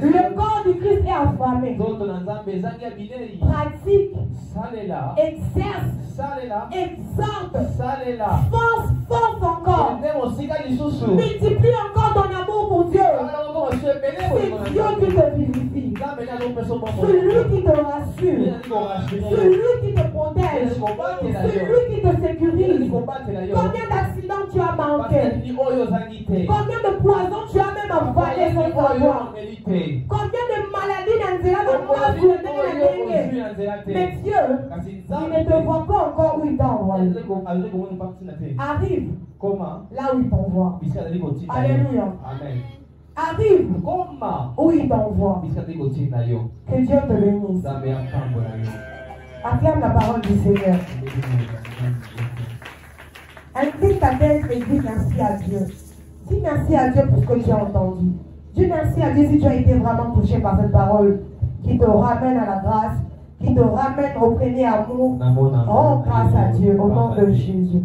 le corps du Christ est affamé. Pratique, exerce, exhorte, force encore. Multiplie encore ton amour pour Dieu. C'est Dieu qui te vivifie. Celui qui te rassure. Celui qui te protège. Celui qui te sécurise. Combien d'accidents tu as manqué? Combien de poisons tu as même avalé sans savoir? Combien de maladies mais Dieu, il ne te voit pas encore où il t'envoie. Arrive là où il t'envoie. Alléluia. Arrive où il t'envoie. Que Dieu te bénisse. Acclame la parole du Seigneur. Incline ta tête et dis merci à Dieu. Dis merci à Dieu pour ce que tu as entendu. Dieu merci à Dieu si tu as été vraiment touché par cette parole qui te ramène à la grâce, qui te ramène au premier amour. Oh, grâce à Dieu, au nom de Jésus.